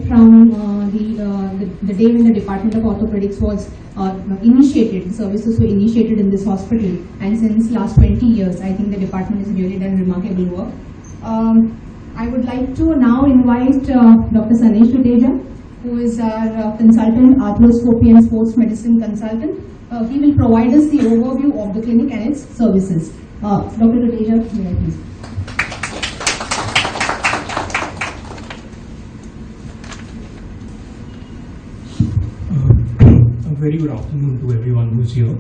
From the day when the Department of Orthopedics was initiated, the services were initiated in this hospital, and since last 20 years, I think the department has really done remarkable work. I would like to now invite Dr. Sanesh Tuteja, who is our consultant, arthroscopy and sports medicine consultant. He will provide us the overview of the clinic and its services. Dr. Tuteja, may I please? Very good afternoon to everyone who's here.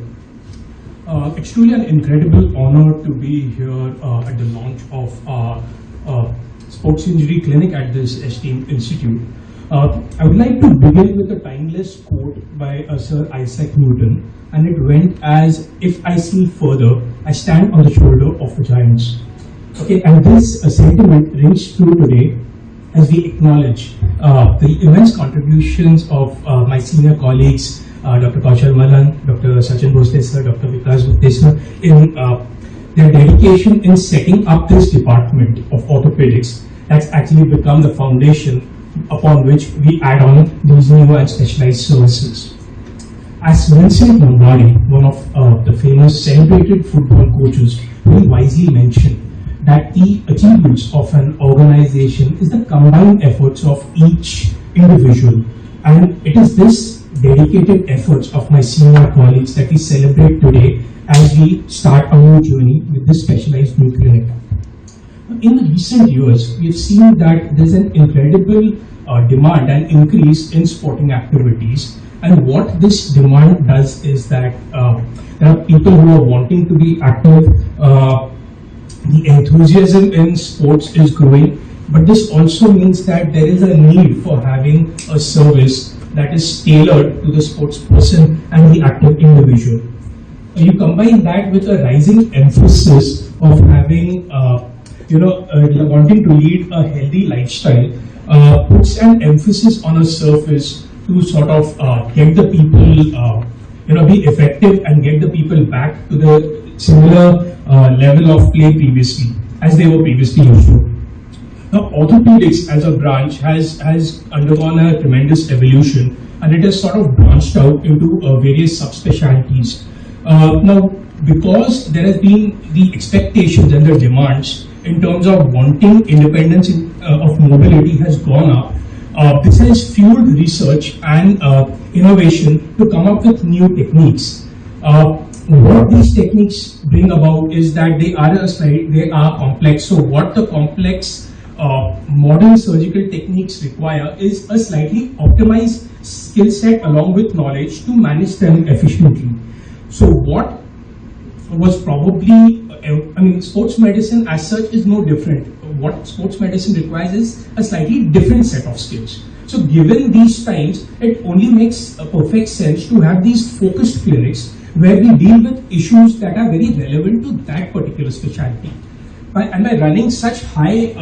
It's truly an incredible honor to be here at the launch of our sports injury clinic at this esteemed institute. I would like to begin with a timeless quote by Sir Isaac Newton, and it went as, "If I see further, I stand on the shoulder of giants." Okay, and this sentiment rings true today as we acknowledge the immense contributions of my senior colleagues, Dr. Kaushal Malan, Dr. Sachin Bhosle, Dr. Vikas Bhosle, in their dedication in setting up this department of orthopedics. That's actually become the foundation upon which we add on these new and specialized services. As Vincent Lombardi, one of the famous celebrated football coaches, very wisely mentioned, that the achievements of an organization is the combined efforts of each individual, and it is this dedicated efforts of my senior colleagues that we celebrate today as we start our new journey with this specialized new clinic. In the recent years, we've seen that there's an incredible demand and increase in sporting activities, and what this demand does is that there are people who are wanting to be active. The enthusiasm in sports is growing, but this also means that there is a need for having a service that is tailored to the sports person and the active individual. You combine that with a rising emphasis of having, wanting to lead a healthy lifestyle, puts an emphasis on a surface to sort of get the people, be effective and get the people back to the similar level of play previously, as they were previously used to. Now, orthopedics as a branch has undergone a tremendous evolution, and it has sort of branched out into various subspecialties. Now, because there has been the expectations and the demands in terms of wanting independence of mobility has gone up, this has fueled research and innovation to come up with new techniques. What these techniques bring about is that they are complex. So what the complex modern surgical techniques require is a slightly optimized skill set along with knowledge to manage them efficiently. So what was probably, sports medicine as such is no different. What sports medicine requires is a slightly different set of skills. So given these times, it only makes a perfect sense to have these focused clinics where we deal with issues that are very relevant to that particular specialty. By running such high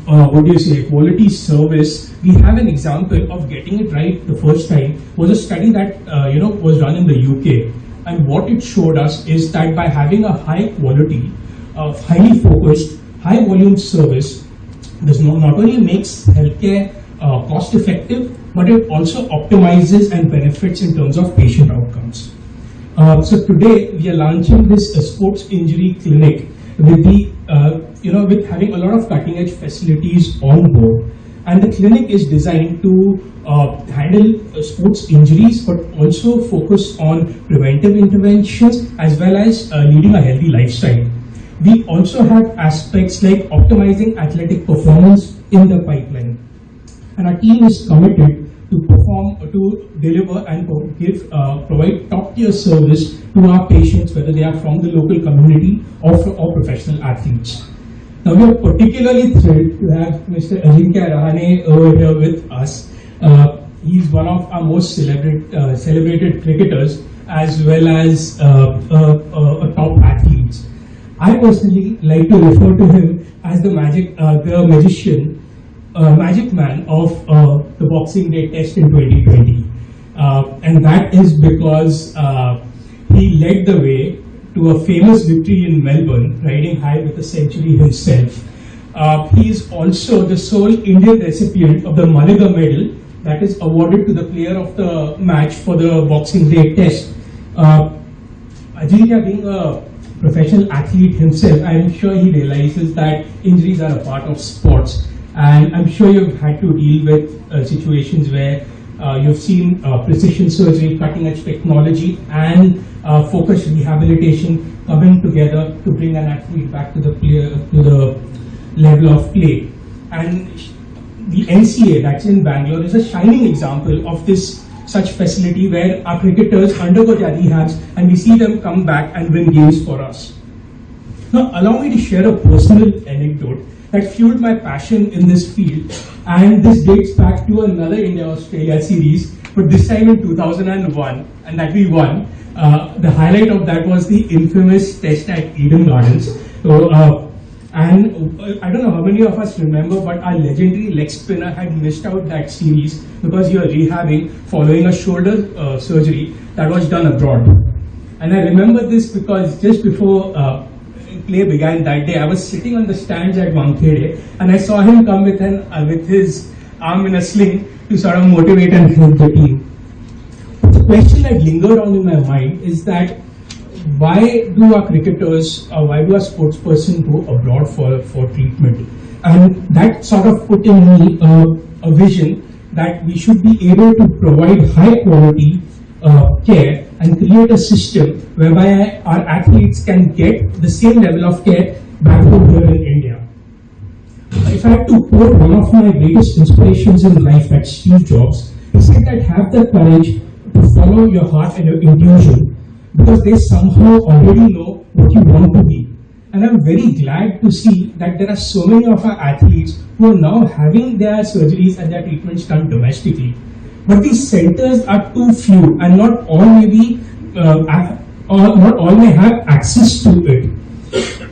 quality service, we have an example of getting it right the first time. Was a study that was done in the UK, and what it showed us is that by having a high quality, highly focused, high volume service, this not only makes healthcare cost effective, but it also optimizes and benefits in terms of patient outcomes. So today we are launching this sports injury clinic with the with having a lot of cutting edge facilities on board, and the clinic is designed to handle sports injuries, but also focus on preventive interventions as well as leading a healthy lifestyle. We also have aspects like optimizing athletic performance in the pipeline, and our team is committed to deliver and provide top-tier service to our patients, whether they are from the local community or professional athletes. Now, we are particularly thrilled to have Mr. Ajinkya Rahane over here with us. He's one of our most celebrated cricketers as well as a top athlete. I personally like to refer to him as the magic man of the Boxing Day Test in 2020. And that is because he led the way to a famous victory in Melbourne, riding high with a century himself. He is also the sole Indian recipient of the Maliga medal that is awarded to the player of the match for the Boxing Day test. Ajay, being a professional athlete himself, I am sure he realizes that injuries are a part of sports, and I'm sure you've had to deal with situations where you've seen precision surgery, cutting edge technology, and focused rehabilitation coming together to bring an athlete back to the level of play. And the NCA, that's in Bangalore, is a shining example of this such facility where our cricketers undergo their rehabs and we see them come back and win games for us. Now, allow me to share a personal anecdote that fueled my passion in this field, and this dates back to another India-Australia series, but this time in 2001, and that we won. The highlight of that was the infamous test at Eden Gardens. And I don't know how many of us remember, but our legendary leg spinner had missed out that series because he was rehabbing following a shoulder surgery that was done abroad. And I remember this because just before play began that day, I was sitting on the stands at Wankhede and I saw him come with his arm in a sling to sort of motivate and help the team. The question that lingered on in my mind is that why do our cricketers, why do our sportspersons go abroad for treatment? And that sort of put in me a vision that we should be able to provide high quality care and create a system whereby our athletes can get the same level of care back home here in India. If I had to quote one of my greatest inspirations in life, that's Steve Jobs, he said that have the courage to follow your heart and your intuition, because they somehow already know what you want to be. And I'm very glad to see that there are so many of our athletes who are now having their surgeries and their treatments done domestically. But these centers are too few, and not all may have access to it.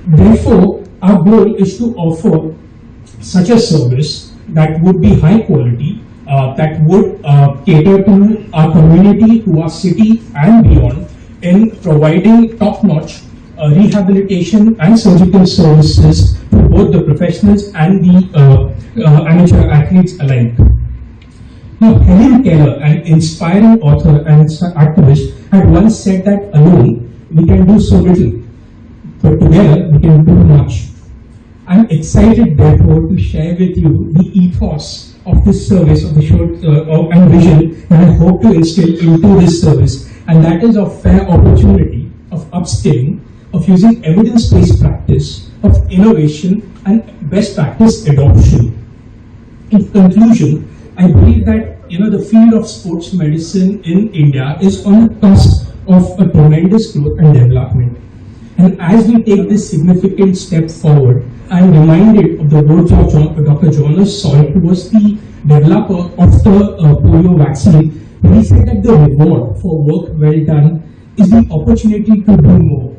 Therefore, our goal is to offer such a service that would be high quality, that would cater to our community, to our city and beyond, in providing top-notch rehabilitation and surgical services to both the professionals and the amateur athletes alike. Now, Helen Keller, an inspiring author and activist, had once said that alone we can do so little, but together we can do much. I'm excited, therefore, to share with you the ethos of this service, of the show, and vision that I hope to instill into this service, and that is of fair opportunity, of upskilling, of using evidence-based practice, of innovation, and best practice adoption. In conclusion, I believe that the field of sports medicine in India is on the cusp of a tremendous growth and development. And as we take this significant step forward, I am reminded of the words of Dr. Jonas Salk, who was the developer of the polio vaccine. He said that the reward for work well done is the opportunity to do more.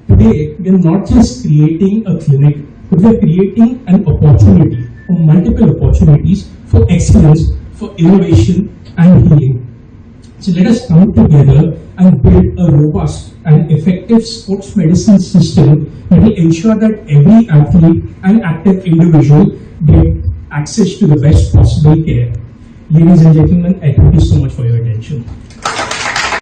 Today, we are not just creating a clinic, but we are creating an opportunity, or multiple opportunities for excellence, for innovation and healing. So let us come together and build a robust and effective sports medicine system that will ensure that every athlete and active individual get access to the best possible care. Ladies and gentlemen, I thank you so much for your attention.